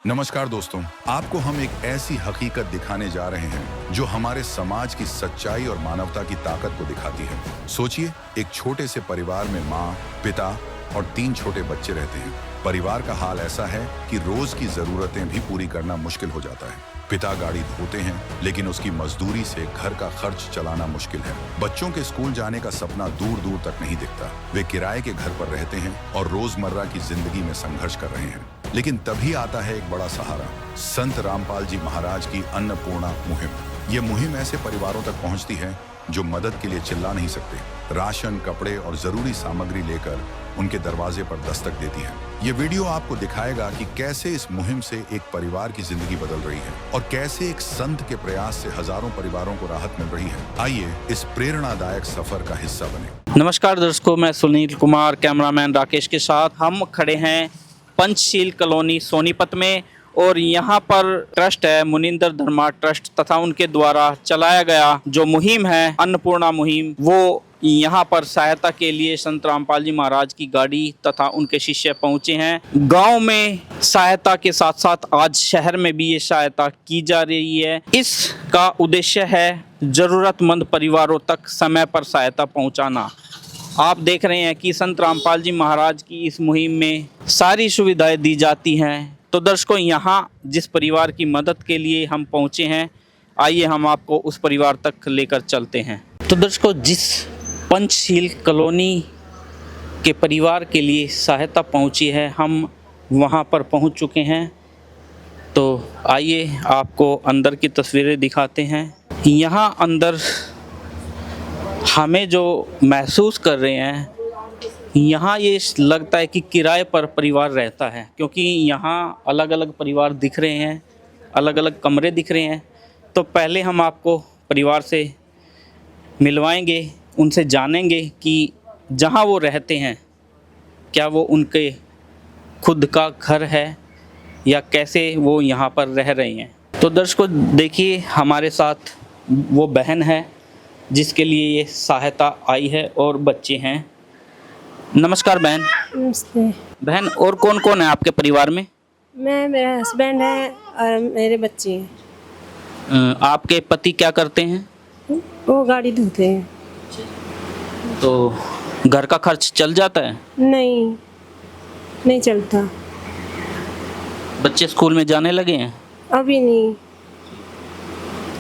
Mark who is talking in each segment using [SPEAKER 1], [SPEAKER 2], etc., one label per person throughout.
[SPEAKER 1] नमस्कार दोस्तों, आपको हम एक ऐसी हकीकत दिखाने जा रहे हैं जो हमारे समाज की सच्चाई और मानवता की ताकत को दिखाती है। सोचिए, एक छोटे से परिवार में माँ, पिता और 3 छोटे बच्चे रहते हैं। परिवार का हाल ऐसा है कि रोज की जरूरतें भी पूरी करना मुश्किल हो जाता है। पिता गाड़ी धोते हैं, लेकिन उसकी मजदूरी से घर का खर्च चलाना मुश्किल है। बच्चों के स्कूल जाने का सपना दूर दूर तक नहीं दिखता। वे किराए के घर पर रहते हैं और रोजमर्रा की जिंदगी में संघर्ष कर रहे हैं। लेकिन तभी आता है एक बड़ा सहारा, संत रामपाल जी महाराज की अन्नपूर्णा मुहिम। ये मुहिम ऐसे परिवारों तक पहुंचती है जो मदद के लिए चिल्ला नहीं सकते। राशन, कपड़े और जरूरी सामग्री लेकर उनके दरवाजे पर दस्तक देती है। ये वीडियो आपको दिखाएगा कि कैसे इस मुहिम से एक परिवार की जिंदगी बदल रही है और कैसे एक संत के प्रयास से हजारों परिवारों को राहत मिल रही है। आइए इस प्रेरणादायक सफर का हिस्सा बने।
[SPEAKER 2] नमस्कार दर्शकों, मैं सुनील कुमार, कैमरामैन राकेश के साथ हम खड़े हैं पंचशील कॉलोनी सोनीपत में। और यहाँ पर ट्रस्ट है मुनिंदर धर्मा ट्रस्ट तथा उनके द्वारा चलाया गया जो मुहिम है अन्नपूर्णा मुहिम, वो यहाँ पर सहायता के लिए संत रामपाल जी महाराज की गाड़ी तथा उनके शिष्य पहुँचे हैं। गांव में सहायता के साथ साथ आज शहर में भी ये सहायता की जा रही है। इसका उद्देश्य है जरूरतमंद परिवारों तक समय पर सहायता पहुँचाना। आप देख रहे हैं कि संत रामपाल जी महाराज की इस मुहिम में सारी सुविधाएं दी जाती हैं। तो दर्शकों, यहाँ जिस परिवार की मदद के लिए हम पहुँचे हैं, आइए हम आपको उस परिवार तक लेकर चलते हैं। तो दर्शकों, जिस पंचशील कॉलोनी के परिवार के लिए सहायता पहुँची है, हम वहाँ पर पहुँच चुके हैं। तो आइए आपको अंदर की तस्वीरें दिखाते हैं। यहाँ अंदर हमें जो महसूस कर रहे हैं, यहाँ ये लगता है कि किराए पर परिवार रहता है, क्योंकि यहाँ अलग अलग परिवार दिख रहे हैं, अलग अलग कमरे दिख रहे हैं। तो पहले हम आपको परिवार से मिलवाएंगे, उनसे जानेंगे कि जहाँ वो रहते हैं क्या वो उनके खुद का घर है या कैसे वो यहाँ पर रह रहे हैं। तो दर्शकों देखिए, हमारे साथ वो बहन है जिसके लिए ये सहायता आई है और बच्चे हैं। नमस्कार बहन।
[SPEAKER 3] नमस्ते।
[SPEAKER 2] बहन, और कौन कौन है आपके परिवार में?
[SPEAKER 3] मेरा हस्बैंड है और मेरे बच्चे हैं।
[SPEAKER 2] आपके पति क्या करते हैं?
[SPEAKER 3] वो गाड़ी धोते हैं।
[SPEAKER 2] तो घर का खर्च चल जाता है?
[SPEAKER 3] नहीं चलता।
[SPEAKER 2] बच्चे स्कूल में जाने लगे हैं?
[SPEAKER 3] अभी नहीं।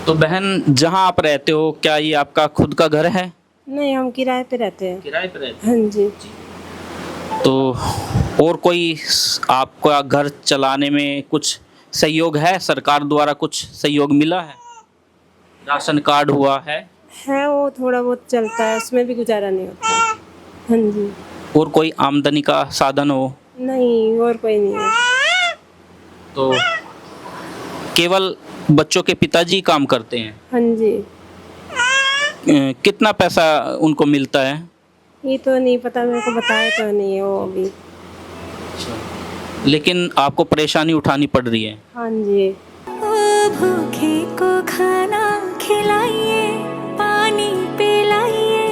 [SPEAKER 2] तो बहन, जहाँ आप रहते हो क्या ये आपका खुद का घर है?
[SPEAKER 3] नहीं, हम किराए पे रहते हैं।
[SPEAKER 2] किराए पे रहते
[SPEAKER 3] हाँ जी।
[SPEAKER 2] तो और कोई आपका घर चलाने में कुछ सहयोग है? सरकार द्वारा कुछ सहयोग मिला है? राशन कार्ड हुआ है?
[SPEAKER 3] वो थोड़ा बहुत चलता है, उसमें भी गुजारा नहीं होता। हाँ जी।
[SPEAKER 2] और कोई आमदनी का साधन हो?
[SPEAKER 3] नहीं, और कोई नहीं है।
[SPEAKER 2] तो केवल बच्चों के पिताजी काम करते हैं?
[SPEAKER 3] हाँ जी।
[SPEAKER 2] कितना पैसा उनको मिलता है?
[SPEAKER 3] ये तो नहीं पता, मेरे को बताया तो नहीं है वो अभी।
[SPEAKER 2] लेकिन आपको परेशानी उठानी पड़ रही है?
[SPEAKER 3] हाँ जी।
[SPEAKER 4] भूखे को खाना खिलाइए, पानी पिलाइए,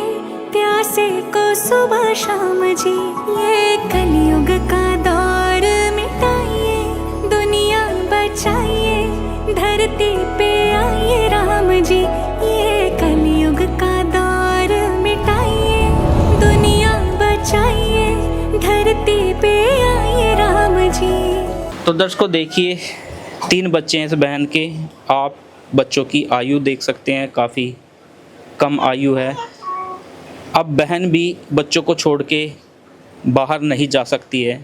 [SPEAKER 4] प्यासे को सुबह शाम जी। ये कलयुग का दौर मिटाइए, दुनिया बचाइए, धरती पे आइए राम जी। ये कलयुग का दौर मिटाइए, दुनिया बचाइए, धरती पे आइए राम जी।
[SPEAKER 2] तो दर्शकों देखिए, 3 बच्चे हैं इस बहन के। आप बच्चों की आयु देख सकते हैं, काफ़ी कम आयु है। अब बहन भी बच्चों को छोड़ के बाहर नहीं जा सकती है,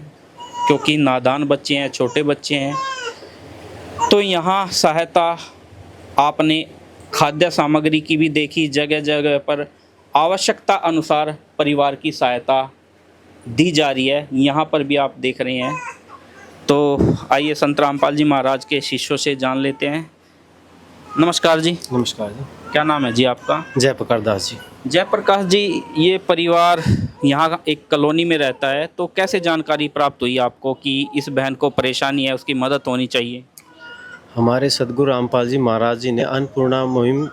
[SPEAKER 2] क्योंकि नादान बच्चे हैं, छोटे बच्चे हैं। तो यहाँ सहायता आपने खाद्य सामग्री की भी देखी, जगह जगह पर आवश्यकता अनुसार परिवार की सहायता दी जा रही है। यहाँ पर भी आप देख रहे हैं। तो आइए संत रामपाल जी महाराज के शिष्यों से जान लेते हैं। नमस्कार जी।
[SPEAKER 5] नमस्कार जी।
[SPEAKER 2] क्या नाम है जी आपका?
[SPEAKER 5] जयप्रकाश दास जी।
[SPEAKER 2] जयप्रकाश जी, ये परिवार यहाँ एक कॉलोनी में रहता है, तो कैसे जानकारी प्राप्त हुई आपको कि इस बहन को परेशानी है, उसकी मदद होनी चाहिए?
[SPEAKER 5] हमारे सदगुरु रामपाल जी महाराज जी ने अन्नपूर्णा मुहिम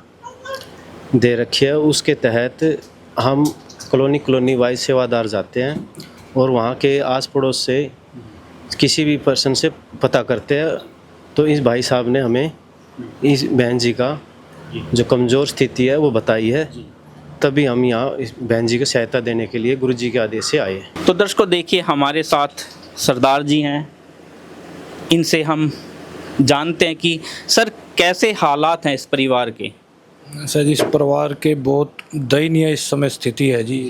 [SPEAKER 5] दे रखी है, उसके तहत हम कॉलोनी वाइज सेवादार जाते हैं और वहाँ के आस पड़ोस से किसी भी पर्सन से पता करते हैं तो इस भाई साहब ने हमें इस बहन जी का जो कमज़ोर स्थिति है वो बताई है, तभी हम यहाँ इस बहन जी को सहायता देने के लिए गुरु जी के आदेश से आए हैं।
[SPEAKER 2] तो दर्शकों देखिए, हमारे साथ सरदार जी हैं, इनसे हम जानते हैं कि सर कैसे हालात हैं इस परिवार के।
[SPEAKER 6] सर इस परिवार के बहुत दयनीय इस समय स्थिति है जी,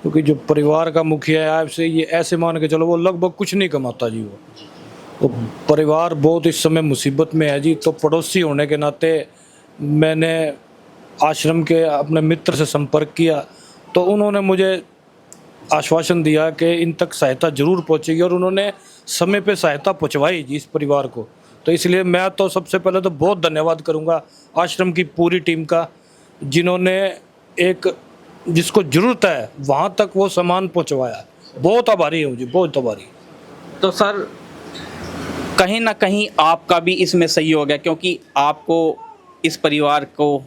[SPEAKER 6] क्योंकि जो परिवार का मुखिया है आपसे ये ऐसे मान के चलो वो लगभग कुछ नहीं कमाता जी। वो परिवार बहुत इस समय मुसीबत में है जी। तो पड़ोसी होने के नाते मैंने आश्रम के अपने मित्र से संपर्क किया, तो उन्होंने मुझे आश्वासन दिया कि इन तक सहायता जरूर पहुंचेगी, और उन्होंने समय पे सहायता पहुंचवाई जी इस परिवार को। तो इसलिए मैं तो सबसे पहले तो बहुत धन्यवाद करूंगा आश्रम की पूरी टीम का, जिन्होंने एक जिसको ज़रूरत है वहाँ तक वो सामान पहुँचवाया। बहुत आभारी हूँ जी, बहुत आभारी।
[SPEAKER 2] तो सर कहीं ना कहीं आपका भी इसमें सहयोग है, क्योंकि आपको इस परिवार को,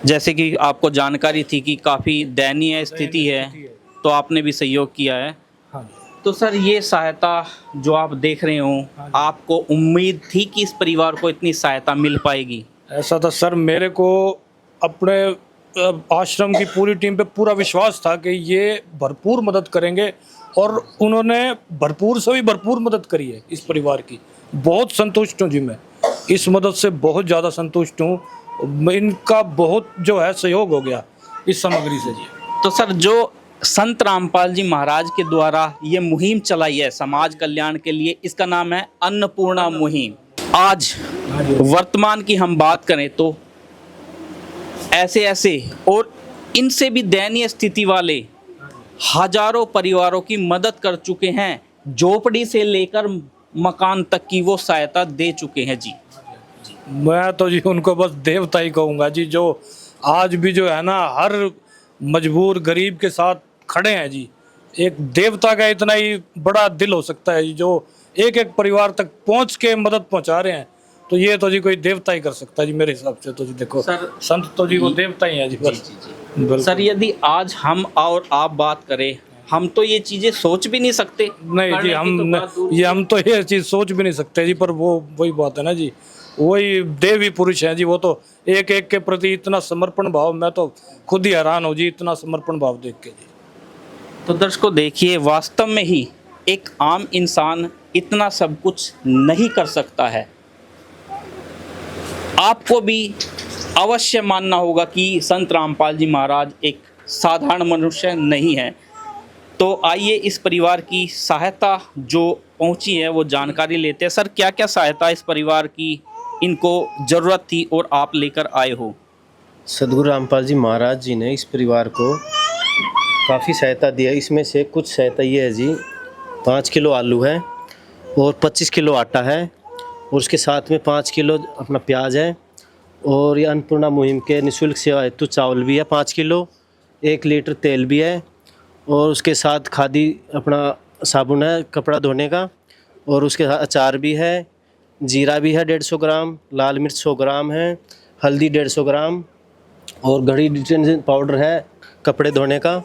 [SPEAKER 2] जैसे कि आपको जानकारी थी कि काफ़ी दयनीय स्थिति है, तो आपने भी सहयोग किया है।
[SPEAKER 6] हाँ।
[SPEAKER 2] तो सर ये सहायता जो आप देख रहे हो, आपको उम्मीद थी कि इस परिवार को इतनी सहायता मिल पाएगी?
[SPEAKER 6] ऐसा था सर, मेरे को अपने आश्रम की पूरी टीम पे पूरा विश्वास था कि ये भरपूर मदद करेंगे, और उन्होंने भरपूर से भी भरपूर मदद करी है इस परिवार की। बहुत संतुष्ट हूँ जी, मैं इस मदद से बहुत ज़्यादा संतुष्ट हूँ। इनका बहुत जो है सहयोग हो गया इस सामग्री से जी।
[SPEAKER 2] तो सर जो संत रामपाल जी महाराज के द्वारा ये मुहिम चलाई है समाज कल्याण के लिए, इसका नाम है अन्नपूर्णा मुहिम। आज वर्तमान की हम बात करें तो ऐसे ऐसे और इनसे भी दयनीय स्थिति वाले हजारों परिवारों की मदद कर चुके हैं। झोपड़ी से लेकर मकान तक की वो सहायता दे चुके हैं जी।
[SPEAKER 6] मैं तो जी उनको बस देवता ही कहूँगा जी, जो आज भी जो है ना हर मजबूर गरीब के साथ खड़े हैं जी। एक देवता का इतना ही बड़ा दिल हो सकता है जी, जो एक एक परिवार तक पहुंच के मदद पहुंचा रहे हैं। तो ये तो जी कोई देवता ही कर सकता है जी मेरे हिसाब से। तो जी देखो
[SPEAKER 2] सर,
[SPEAKER 6] संत तो जी वो देवता ही है जी, बस। बिल्कुल।
[SPEAKER 2] सर यदि आज हम और आप बात करें, हम तो ये चीजें सोच भी नहीं सकते।
[SPEAKER 6] नहीं जी, हम तो ये चीज़ सोच भी नहीं सकते जी, पर वो वही बात है ना जी, वही देवी पुरुष हैं जी। वो तो एक एक के प्रति इतना समर्पण भाव, मैं तो खुद ही हैरान हूँ जी इतना समर्पण भाव देख के जी।
[SPEAKER 2] तो दर्शकों देखिए, वास्तव में ही एक आम इंसान इतना सब कुछ नहीं कर सकता है। आपको भी अवश्य मानना होगा कि संत रामपाल जी महाराज एक साधारण मनुष्य नहीं है। तो आइए इस परिवार की सहायता जो पहुंची है वो जानकारी लेते हैं। सर क्या क्या सहायता इस परिवार की इनको ज़रूरत थी और आप लेकर आए हो?
[SPEAKER 5] सदगुरु रामपाल जी महाराज जी ने इस परिवार को काफ़ी सहायता दिया। इसमें से कुछ सहायता ये है जी, 5 किलो आलू है और 25 किलो आटा है, और उसके साथ में 5 किलो अपना प्याज है, और ये अन्नपूर्णा मुहिम के निःशुल्क सेवा हेतु चावल भी है 5 किलो, 1 लीटर तेल भी है, और उसके साथ खादी अपना साबुन है कपड़ा धोने का, और उसके साथ अचार भी है, जीरा भी है 150 ग्राम, लाल मिर्च 100 ग्राम है, हल्दी 150 ग्राम, और घड़ी डिटर्जेंट पाउडर है कपड़े धोने का,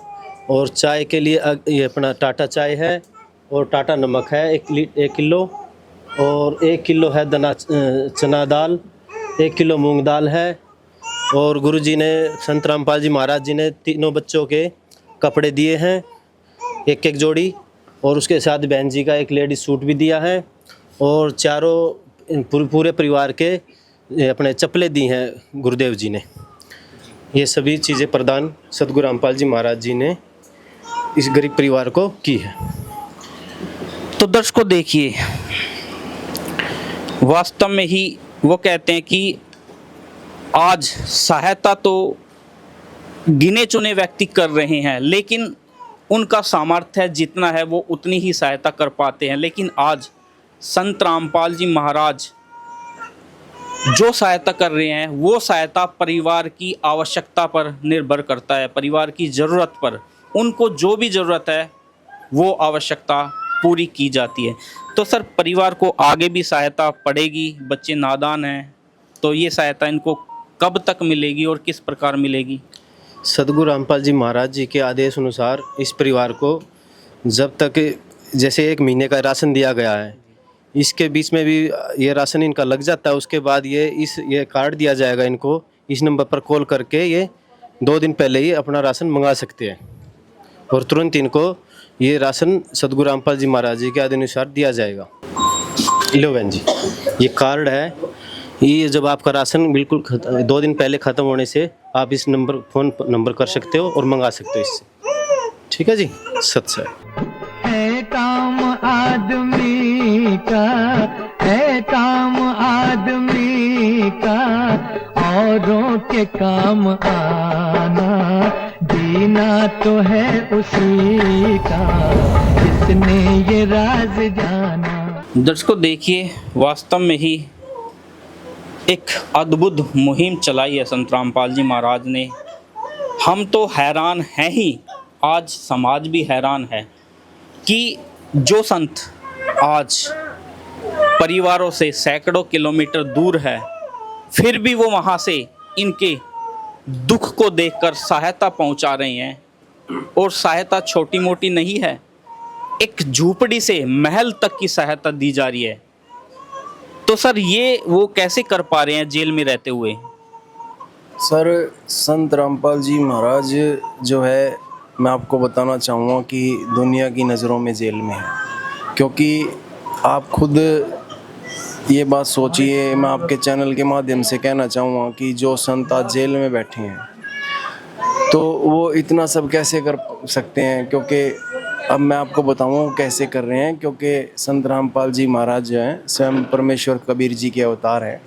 [SPEAKER 5] और चाय के लिए ये अपना टाटा चाय है, और टाटा नमक है 1 किलो, और 1 किलो है चना दाल, 1 किलो मूंग दाल है, और गुरुजी ने संत रामपाल जी महाराज जी ने तीनों बच्चों के कपड़े दिए हैं 1-1 जोड़ी, और उसके साथ बहन जी का एक लेडीज सूट भी दिया है, और चारों पूरे परिवार के अपने चप्पलें दी हैं गुरुदेव जी ने। ये सभी चीज़ें प्रदान सदगुरु रामपाल जी महाराज जी ने इस गरीब परिवार को की है।
[SPEAKER 2] तो दर्शकों देखिए, वास्तव में ही वो कहते हैं कि आज सहायता तो गिने चुने व्यक्ति कर रहे हैं, लेकिन उनका सामर्थ्य जितना है वो उतनी ही सहायता कर पाते हैं। लेकिन आज संत रामपाल जी महाराज जो सहायता कर रहे हैं वो सहायता परिवार की आवश्यकता पर निर्भर करता है, परिवार की ज़रूरत पर। उनको जो भी ज़रूरत है वो आवश्यकता पूरी की जाती है। तो सर परिवार को आगे भी सहायता पड़ेगी, बच्चे नादान हैं, तो ये सहायता इनको कब तक मिलेगी और किस प्रकार मिलेगी?
[SPEAKER 5] सदगुरु रामपाल जी महाराज जी के आदेश अनुसार इस परिवार को जब तक जैसे 1 महीने का राशन दिया गया है, इसके बीच में भी ये राशन इनका लग जाता है। उसके बाद ये कार्ड दिया जाएगा इनको, इस नंबर पर कॉल करके ये 2 दिन पहले ही अपना राशन मंगा सकते हैं और तुरंत इनको ये राशन सदगुरु रामपाल जी महाराज जी के आदेशानुसार दिया जाएगा। लो बहन जी, ये कार्ड है। ये जब आपका राशन बिल्कुल 2 दिन पहले ख़त्म होने से आप इस नंबर फ़ोन नंबर कर सकते हो और मंगा सकते हो इससे। ठीक है जी, सत श्री अकाल।
[SPEAKER 7] है काम आदमी का, है काम आदमी का, औरों के काम आना, जीना तो है उसी का, जिसने ये राज जाना।
[SPEAKER 2] दर्शकों देखिए, वास्तव में ही एक अद्भुत मुहिम चलाई है संत रामपाल जी महाराज ने। हम तो हैरान हैं ही, आज समाज भी हैरान है कि जो संत आज परिवारों से सैकड़ों किलोमीटर दूर है, फिर भी वो वहाँ से इनके दुख को देखकर सहायता पहुँचा रहे हैं। और सहायता छोटी मोटी नहीं है, एक झूपड़ी से महल तक की सहायता दी जा रही है। तो सर ये वो कैसे कर पा रहे हैं जेल में रहते हुए?
[SPEAKER 8] सर, संत रामपाल जी महाराज जो है, मैं आपको बताना चाहूँगा कि दुनिया की नज़रों में जेल में है। क्योंकि आप खुद ये बात सोचिए, मैं आपके चैनल के माध्यम से कहना चाहूँगा कि जो संत आज जेल में बैठे हैं तो वो इतना सब कैसे कर सकते हैं। क्योंकि अब मैं आपको बताऊँगा कैसे कर रहे हैं। क्योंकि संत रामपाल जी महाराज जो हैं स्वयं परमेश्वर कबीर जी के अवतार हैं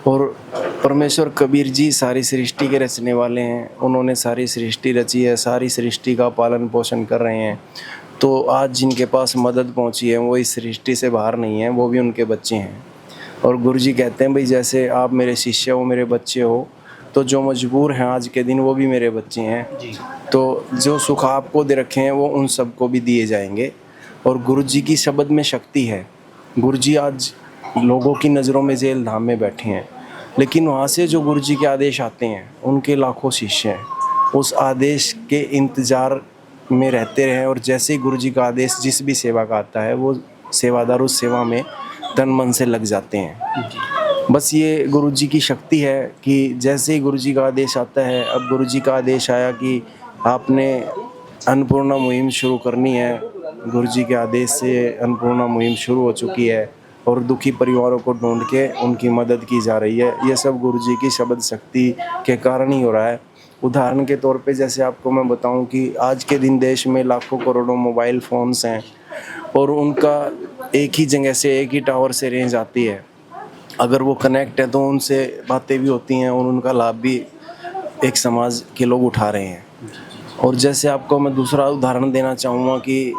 [SPEAKER 8] और परमेश्वर कबीर जी सारी सृष्टि के रचने वाले हैं। उन्होंने सारी सृष्टि रची है, सारी सृष्टि का पालन पोषण कर रहे हैं। तो आज जिनके पास मदद पहुंची है वो इस सृष्टि से बाहर नहीं है, वो भी उनके बच्चे हैं। और गुरु जी कहते हैं भाई जैसे आप मेरे शिष्य हो, मेरे बच्चे हो, तो जो मजबूर हैं आज के दिन वो भी मेरे बच्चे हैं जी। तो जो सुख आपको दे रखे हैं वो उन सबको भी दिए जाएंगे। और गुरु जी की शब्द में शक्ति है। गुरु जी आज लोगों की नज़रों में जेल धाम में बैठे हैं, लेकिन वहाँ से जो गुरु जी के आदेश आते हैं उनके लाखों शिष्य हैं, उस आदेश के इंतज़ार में रहते रहे। और जैसे ही गुरु जी का आदेश जिस भी सेवा का आता है वो सेवादार उस सेवा में तन मन से लग जाते हैं। बस ये गुरु जी की शक्ति है कि जैसे ही गुरु जी का आदेश आता है, अब गुरु जी का आदेश आया कि आपने अन्नपूर्णा मुहिम शुरू करनी है, गुरु जी के आदेश से अन्नपूर्णा मुहिम शुरू हो चुकी है और दुखी परिवारों को ढूंढ के उनकी मदद की जा रही है। ये सब गुरु जी की शब्द शक्ति के कारण ही हो रहा है। उदाहरण के तौर पे जैसे आपको मैं बताऊं कि आज के दिन देश में लाखों करोड़ों मोबाइल फ़ोन्स हैं और उनका एक ही जगह से, एक ही टावर से रेंज आती है। अगर वो कनेक्ट है तो उनसे बातें भी होती हैं और उनका लाभ भी एक समाज के लोग उठा रहे हैं। और जैसे आपको मैं दूसरा उदाहरण देना चाहूँगा कि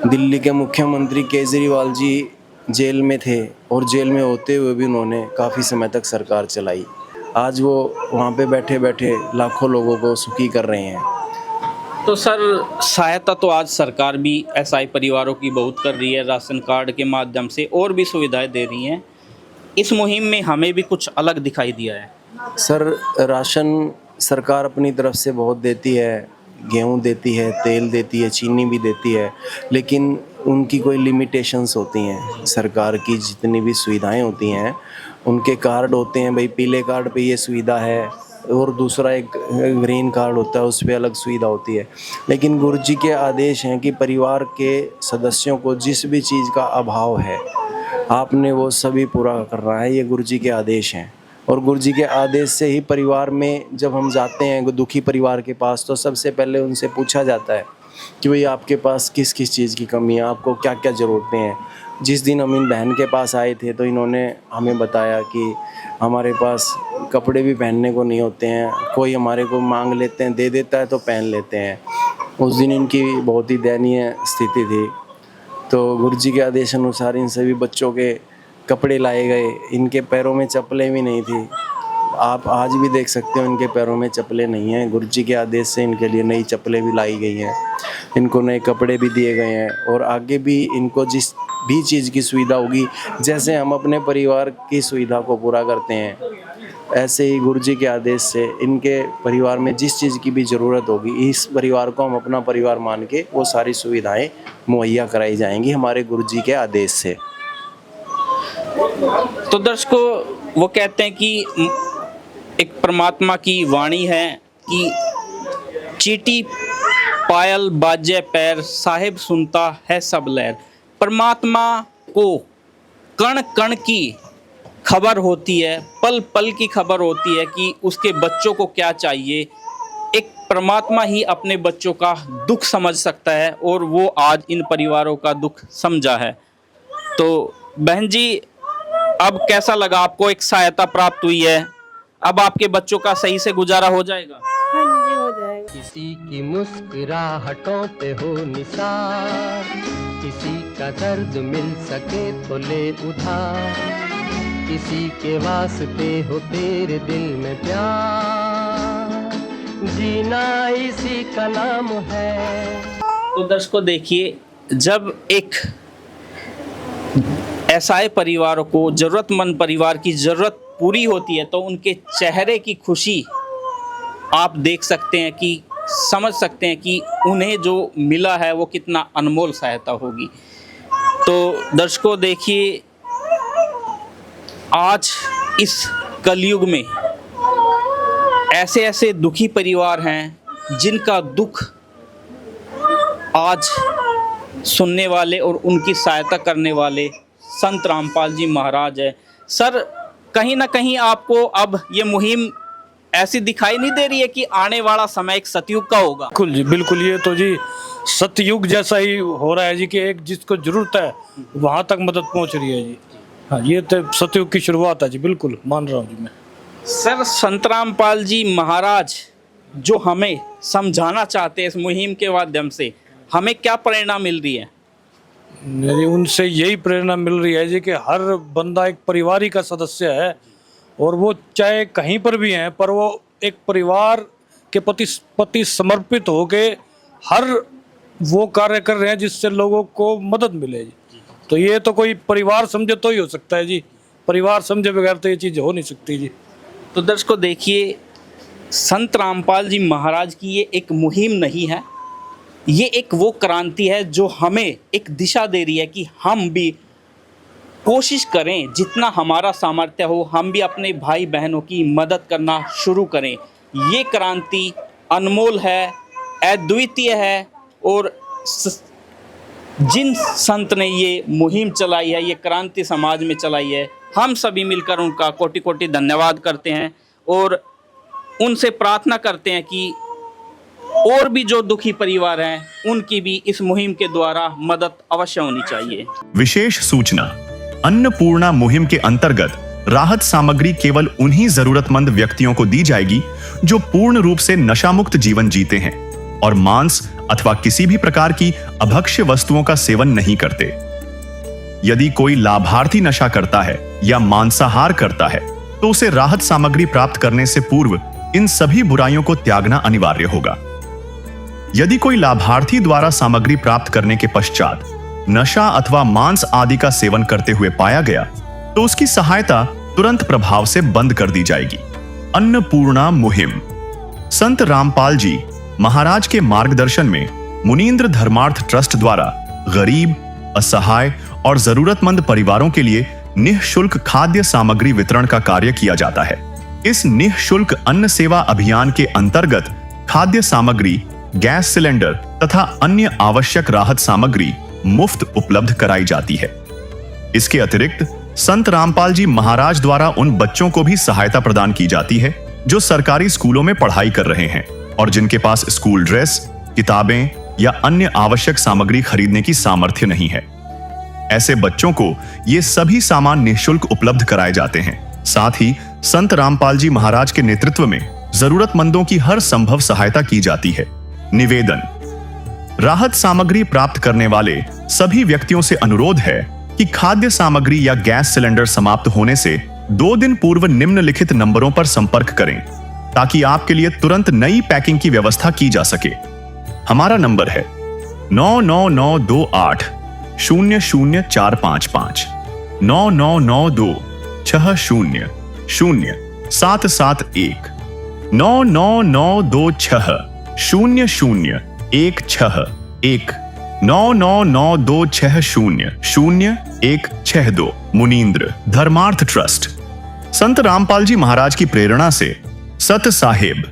[SPEAKER 8] दिल्ली के मुख्यमंत्री केजरीवाल जी जेल में थे और जेल में होते हुए भी उन्होंने काफ़ी समय तक सरकार चलाई। आज वो वहाँ पे बैठे बैठे लाखों लोगों को सुखी कर रहे हैं।
[SPEAKER 2] तो सर सहायता तो आज सरकार भी एसआई परिवारों की बहुत कर रही है, राशन कार्ड के माध्यम से और भी सुविधाएं दे रही हैं। इस मुहिम में हमें भी कुछ अलग दिखाई दिया है।
[SPEAKER 8] सर, राशन सरकार अपनी तरफ से बहुत देती है, गेहूँ देती है, तेल देती है, चीनी भी देती है, लेकिन उनकी कोई लिमिटेशंस होती हैं। सरकार की जितनी भी सुविधाएं होती हैं उनके कार्ड होते हैं, भाई पीले कार्ड पे ये सुविधा है और दूसरा एक ग्रीन कार्ड होता है उस पर अलग सुविधा होती है। लेकिन गुरु जी के आदेश हैं कि परिवार के सदस्यों को जिस भी चीज़ का अभाव है आपने वो सभी पूरा करना है। ये गुरु जी के आदेश हैं और गुरु जी के आदेश से ही परिवार में जब हम जाते हैं दुखी परिवार के पास तो सबसे पहले उनसे पूछा जाता है कि भाई आपके पास किस किस चीज़ की कमी है, आपको क्या क्या ज़रूरतें हैं। जिस दिन हम इन बहन के पास आए थे तो इन्होंने हमें बताया कि हमारे पास कपड़े भी पहनने को नहीं होते हैं, कोई हमारे को मांग लेते हैं, दे देता है तो पहन लेते हैं। उस दिन इनकी बहुत ही दयनीय स्थिति थी। तो गुरु जी के आदेश अनुसार इन सभी बच्चों के कपड़े लाए गए। इनके पैरों में चप्पलें भी नहीं थी, आप आज भी देख सकते हो इनके पैरों में चप्पलें नहीं हैं। गुरु जी के आदेश से इनके लिए नई चप्पलें भी लाई गई हैं, इनको नए कपड़े भी दिए गए हैं और आगे भी इनको जिस भी चीज़ की सुविधा होगी, जैसे हम अपने परिवार की सुविधा को पूरा करते हैं ऐसे ही गुरु जी के आदेश से इनके परिवार में जिस चीज़ की भी ज़रूरत होगी, इस परिवार को हम अपना परिवार मान के वो सारी सुविधाएं मुहैया कराई जाएंगी हमारे गुरु जी के आदेश से।
[SPEAKER 2] तो दर्शकों, वो कहते हैं कि एक परमात्मा की वाणी है कि चीटी पायल बाजे पैर, साहिब सुनता है सब लहर। परमात्मा को कण कण की खबर होती है, पल पल की खबर होती है कि उसके बच्चों को क्या चाहिए। एक परमात्मा ही अपने बच्चों का दुख समझ सकता है और वो आज इन परिवारों का दुख समझा है। तो बहन जी, अब कैसा लगा आपको? एक सहायता प्राप्त हुई है, अब आपके बच्चों का सही से गुजारा हो जाएगा?
[SPEAKER 3] हाँ जी, हो जाएगा।
[SPEAKER 7] किसी की मुस्कुराहटों पे हो निसार, किसी का दर्द मिल सके तो ले उधार, किसी के वास्ते हो तेरे दिल में प्यार, जीना इसी का नाम है।
[SPEAKER 2] तो दर्शकों देखिए, जब एक ऐसे परिवारों को, ज़रूरतमंद परिवार की ज़रूरत पूरी होती है तो उनके चेहरे की खुशी आप देख सकते हैं, कि समझ सकते हैं कि उन्हें जो मिला है वो कितना अनमोल सहायता होगी। तो दर्शकों देखिए, आज इस कलयुग में ऐसे ऐसे दुखी परिवार हैं जिनका दुख आज सुनने वाले और उनकी सहायता करने वाले संत रामपाल जी महाराज है। सर, कहीं ना कहीं आपको अब ये मुहिम ऐसी दिखाई नहीं दे रही है कि आने वाला समय एक सतयुग का होगा?
[SPEAKER 6] बिल्कुल जी, बिल्कुल। ये तो जी सतयुग जैसा ही हो रहा है जी, कि एक जिसको जरूरत है वहाँ तक मदद पहुँच रही है जी। हाँ, ये तो सतयुग की शुरुआत है जी, बिल्कुल मान रहा हूँ जी मैं।
[SPEAKER 2] सर, संत रामपाल जी महाराज जो हमें समझाना चाहते हैं इस मुहिम के माध्यम से, हमें क्या प्रेरणा मिल रही है?
[SPEAKER 6] मेरी उनसे यही प्रेरणा मिल रही है जी कि हर बंदा एक परिवार ही का सदस्य है, और वो चाहे कहीं पर भी हैं, पर वो एक परिवार के प्रति समर्पित होके हर वो कार्य कर रहे हैं जिससे लोगों को मदद मिले जी। तो ये तो कोई परिवार समझे तो ही हो सकता है जी, परिवार समझे बगैर तो ये चीज़ हो नहीं सकती जी।
[SPEAKER 2] तो दर्शकों देखिए, संत रामपाल जी महाराज की ये एक मुहिम नहीं है, ये एक वो क्रांति है जो हमें एक दिशा दे रही है कि हम भी कोशिश करें, जितना हमारा सामर्थ्य हो हम भी अपने भाई बहनों की मदद करना शुरू करें। ये क्रांति अनमोल है, अद्वितीय है, और जिन संत ने ये मुहिम चलाई है, ये क्रांति समाज में चलाई है, हम सभी मिलकर उनका कोटि कोटि धन्यवाद करते हैं और उनसे प्रार्थना करते हैं कि और भी जो दुखी परिवार हैं उनकी भी इस मुहिम के द्वारा मदद अवश्य होनी चाहिए।
[SPEAKER 9] विशेष सूचना, अन्नपूर्णा मुहिम के अंतर्गत राहत सामग्री केवल उन्हीं जरूरतमंद व्यक्तियों को दी जाएगी जो पूर्ण रूप से नशा मुक्त जीवन जीते हैं और मांस अथवा किसी भी प्रकार की अभक्ष्य वस्तुओं का सेवन नहीं करते। यदि कोई लाभार्थी नशा करता है या मांसाहार करता है तो उसे राहत सामग्री प्राप्त करने से पूर्व इन सभी बुराइयों को त्यागना अनिवार्य होगा। यदि कोई लाभार्थी द्वारा सामग्री प्राप्त करने के पश्चात नशा अथवा मांस आदि का सेवन करते हुए पाया गया तो उसकी सहायता तुरंत प्रभाव से बंद कर दी जाएगी। अन्नपूर्णा मुहिम संत रामपाल जी महाराज के मार्गदर्शन में मुनींद्र धर्मार्थ ट्रस्ट द्वारा गरीब, असहाय और जरूरतमंद परिवारों के लिए निःशुल्क खाद्य सामग्री वितरण का कार्य किया जाता है। इस निःशुल्क अन्न सेवा अभियान के अंतर्गत खाद्य सामग्री, गैस सिलेंडर तथा अन्य आवश्यक राहत सामग्री मुफ्त उपलब्ध कराई जाती है। इसके अतिरिक्त संत रामपाल जी महाराज द्वारा उन बच्चों को भी सहायता प्रदान की जाती है जो सरकारी स्कूलों में पढ़ाई कर रहे हैं और जिनके पास स्कूल ड्रेस, किताबें या अन्य आवश्यक सामग्री खरीदने की सामर्थ्य नहीं है। ऐसे बच्चों को ये सभी सामान निःशुल्क उपलब्ध कराए जाते हैं। साथ ही संत रामपाल जी महाराज के नेतृत्व में जरूरतमंदों की हर संभव सहायता की जाती है। निवेदन, राहत सामग्री प्राप्त करने वाले सभी व्यक्तियों से अनुरोध है कि खाद्य सामग्री या गैस सिलेंडर समाप्त होने से 2 दिन पूर्व निम्नलिखित नंबरों पर संपर्क करें ताकि आपके लिए तुरंत नई पैकिंग की व्यवस्था की जा सके। हमारा नंबर है 99928 00455 9992600 771 99926 0016 999260016 मुनींद्र धर्मार्थ ट्रस्ट। संत रामपाल जी महाराज की प्रेरणा से सत साहिब